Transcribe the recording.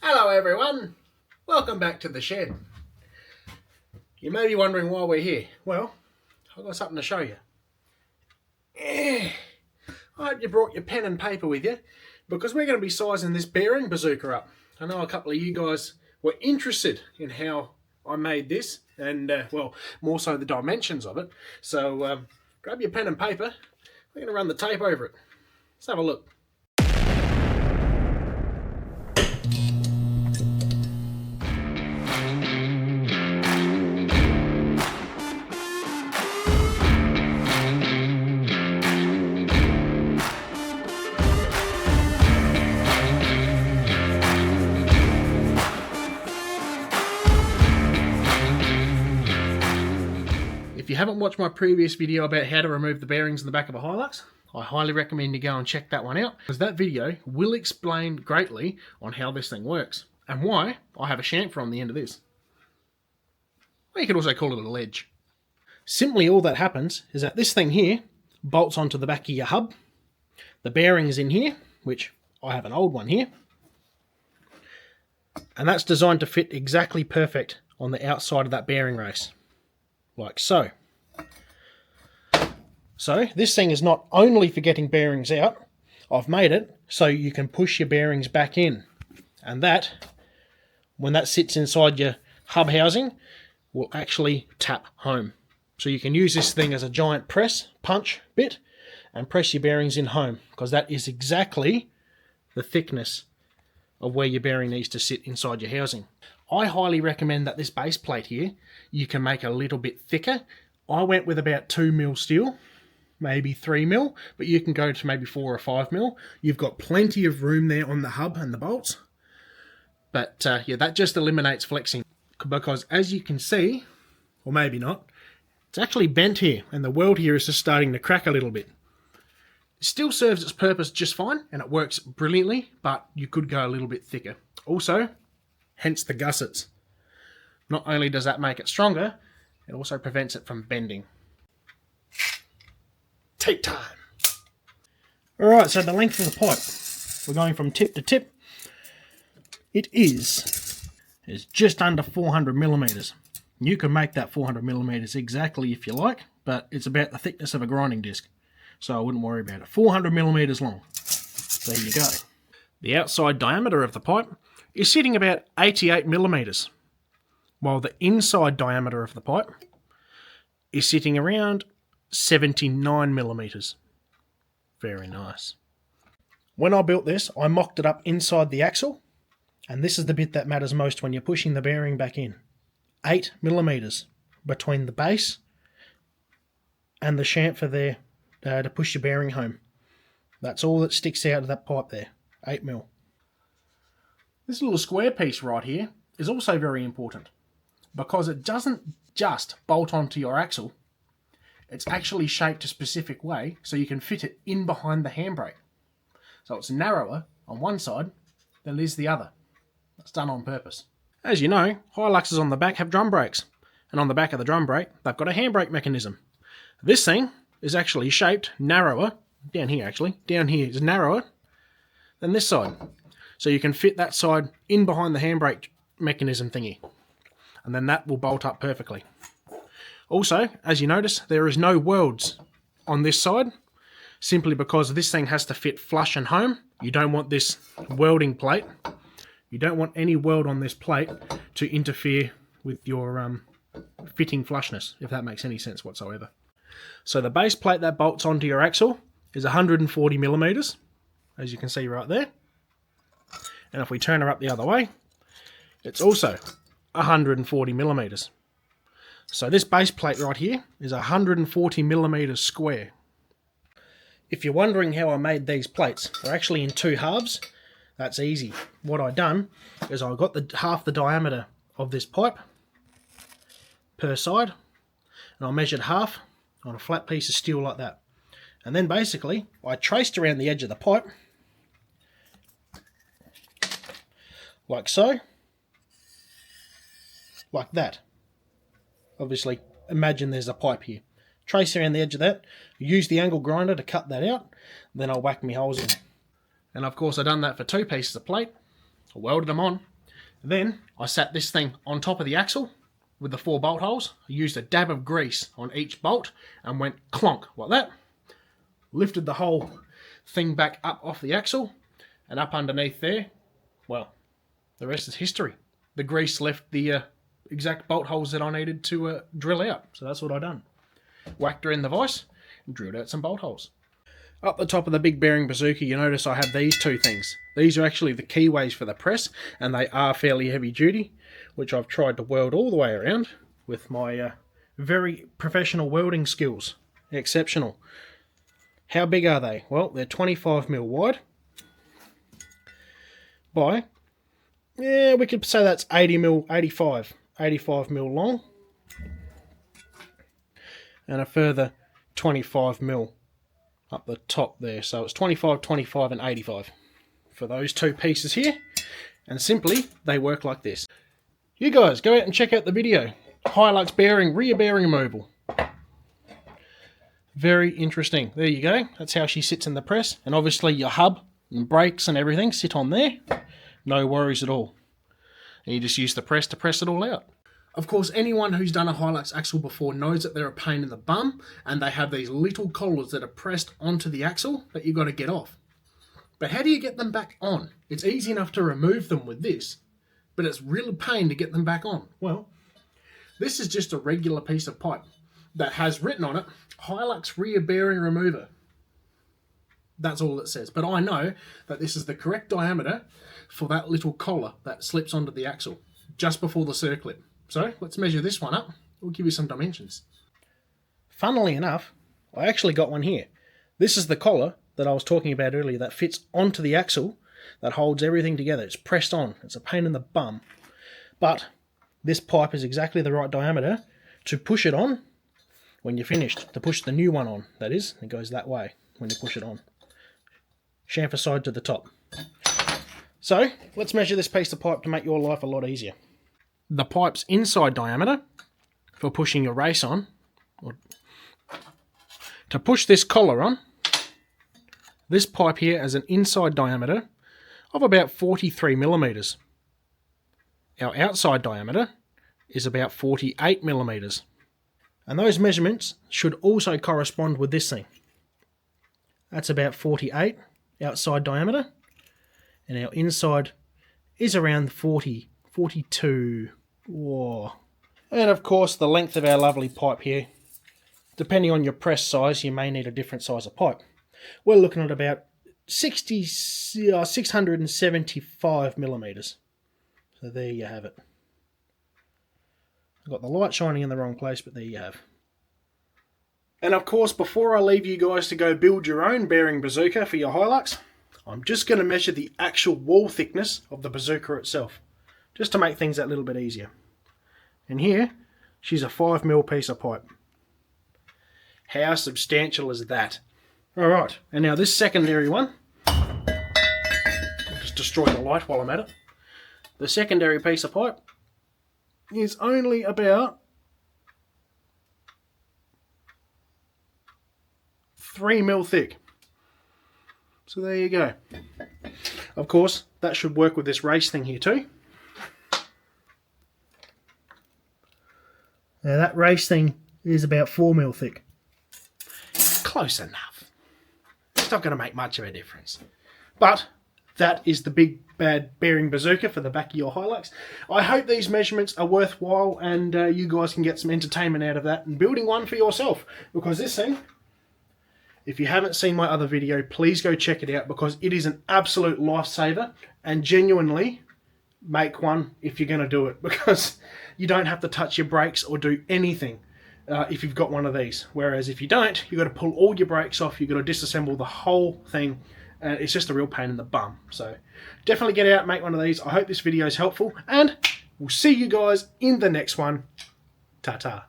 Hello everyone, welcome back to the shed. You may be wondering why we're here. Well, I've got something to show you. I hope you brought your pen and paper with you because we're going to be sizing this bearing bazooka up. I know a couple of you guys were interested in how I made this and, well, more so the dimensions of it. So grab your pen and paper, we're going to run the tape over it. Let's have a look. If you haven't watched my previous video about how to remove the bearings in the back of a Hilux, I highly recommend you go and check that one out, because that video will explain greatly on how this thing works and why I have a chamfer on the end of this. Or you could also call it a ledge. Simply all that happens is that this thing here bolts onto the back of your hub. The bearing is in here, which I have an old one here, and that's designed to fit exactly perfect on the outside of that bearing race, like so. So this thing is not only for getting bearings out, I've made it so you can push your bearings back in, and that, when that sits inside your hub housing, will actually tap home. So you can use this thing as a giant punch bit and press your bearings in home, because that is exactly the thickness of where your bearing needs to sit inside your housing. I highly recommend that this base plate here you can make a little bit thicker. I went with about 2mm steel, maybe 3mm, but you can go to maybe 4 or 5mm. You've got plenty of room there on the hub and the bolts. But yeah, that just eliminates flexing, because as you can see, or maybe not, it's actually bent here and the weld here is just starting to crack a little bit. It still serves its purpose just fine and it works brilliantly, but you could go a little bit thicker. Also, hence the gussets. Not only does that make it stronger, it also prevents it from bending. Tape time. Alright, so the length of the pipe. We're going from tip to tip. It is just under 400mm. You can make that 400mm exactly if you like, but it's about the thickness of a grinding disc, so I wouldn't worry about it. 400mm long. There you go. The outside diameter of the pipe is sitting about 88mm, while the inside diameter of the pipe is sitting around 79mm. Very nice. When I built this, I mocked it up inside the axle, and this is the bit that matters most when you're pushing the bearing back in. 8mm between the base and the chamfer there to push your bearing home. That's all that sticks out of that pipe there, 8mm. This little square piece right here is also very important, because it doesn't just bolt onto your axle. It's actually shaped a specific way so you can fit it in behind the handbrake. So it's narrower on one side than it is the other. That's done on purpose. As you know, Hiluxes on the back have drum brakes, and on the back of the drum brake they've got a handbrake mechanism. This thing is actually shaped narrower, down here is narrower than this side. So you can fit that side in behind the handbrake mechanism thingy, and then that will bolt up perfectly. Also, as you notice, there is no welds on this side, simply because this thing has to fit flush and home. You don't want this welding plate, you don't want any weld on this plate to interfere with your fitting flushness, if that makes any sense whatsoever. So the base plate that bolts onto your axle is 140mm, as you can see right there. And if we turn her up the other way, it's also 140mm. So this base plate right here is 140mm square. If you're wondering how I made these plates, they're actually in two halves. That's easy. What I done is I got half the diameter of this pipe per side, and I measured half on a flat piece of steel like that. And then basically I traced around the edge of the pipe like so, like that. Obviously, imagine there's a pipe here. Trace around the edge of that, use the angle grinder to cut that out, then I'll whack my holes in. And of course I done that for two pieces of plate. I welded them on, Then I sat this thing on top of the axle with the 4 bolt holes. I used a dab of grease on each bolt and went clonk like that. Lifted the whole thing back up off the axle, and up underneath there, well, the rest is history. The grease left the exact bolt holes that I needed to drill out. So that's what I done. Whacked her in the vise and drilled out some bolt holes. Up the top of the big bearing bazooka, you notice I have these 2 things. These are actually the keyways for the press, and they are fairly heavy duty, which I've tried to weld all the way around with my very professional welding skills. Exceptional. How big are they? Well, they're 25mm wide by, yeah, we could say that's 85mm long, and a further 25mm up the top there. So it's 25, 25 and 85 for those 2 pieces here. And simply, they work like this. You guys, go out and check out the video. Hilux bearing, rear bearing removal. Very interesting. There you go. That's how she sits in the press. And obviously your hub and brakes and everything sit on there. No worries at all. And you just use the press to press it all out. Of course, anyone who's done a Hilux axle before knows that they're a pain in the bum, and they have these little collars that are pressed onto the axle that you've got to get off. But how do you get them back on? It's easy enough to remove them with this, but it's really a pain to get them back on. Well, this is just a regular piece of pipe that has written on it, Hilux rear bearing remover. That's all it says. But I know that this is the correct diameter for that little collar that slips onto the axle just before the circlip. So let's measure this one up. We'll give you some dimensions. Funnily enough, I actually got one here. This is the collar that I was talking about earlier that fits onto the axle, that holds everything together. It's pressed on. It's a pain in the bum. But this pipe is exactly the right diameter to push it on when you're finished. To push the new one on, that is. It goes that way when you push it on. Chamfer side to the top. So let's measure this piece of pipe to make your life a lot easier. The pipe's inside diameter for pushing your race on, or to push this collar on, this pipe here has an inside diameter of about 43mm. Our outside diameter is about 48mm. And those measurements should also correspond with this thing. That's about 48 outside diameter, and our inside is around 40, 42. Whoa. And of course the length of our lovely pipe here. Depending on your press size, you may need a different size of pipe. We're looking at about 675mm. So there you have it. I've got the light shining in the wrong place, but there you have. And of course, before I leave you guys to go build your own bearing bazooka for your Hilux, I'm just going to measure the actual wall thickness of the bazooka itself, just to make things that little bit easier. And here, she's a 5mm piece of pipe. How substantial is that? Alright, and now this secondary one, I'll just destroy the light while I'm at it. The secondary piece of pipe is only about 3mm thick. So there you go. Of course, that should work with this race thing here too. Now that race thing is about 4mm thick. Close enough. It's not going to make much of a difference. But that is the big bad bearing bazooka for the back of your Hilux. I hope these measurements are worthwhile and you guys can get some entertainment out of that and building one for yourself. Because this thing, if you haven't seen my other video, please go check it out because it is an absolute lifesaver, and genuinely make one if you're going to do it, because you don't have to touch your brakes or do anything if you've got one of these. Whereas if you don't, you've got to pull all your brakes off, you've got to disassemble the whole thing, and it's just a real pain in the bum. So definitely get out and make one of these. I hope this video is helpful, and we'll see you guys in the next one. Ta-ta.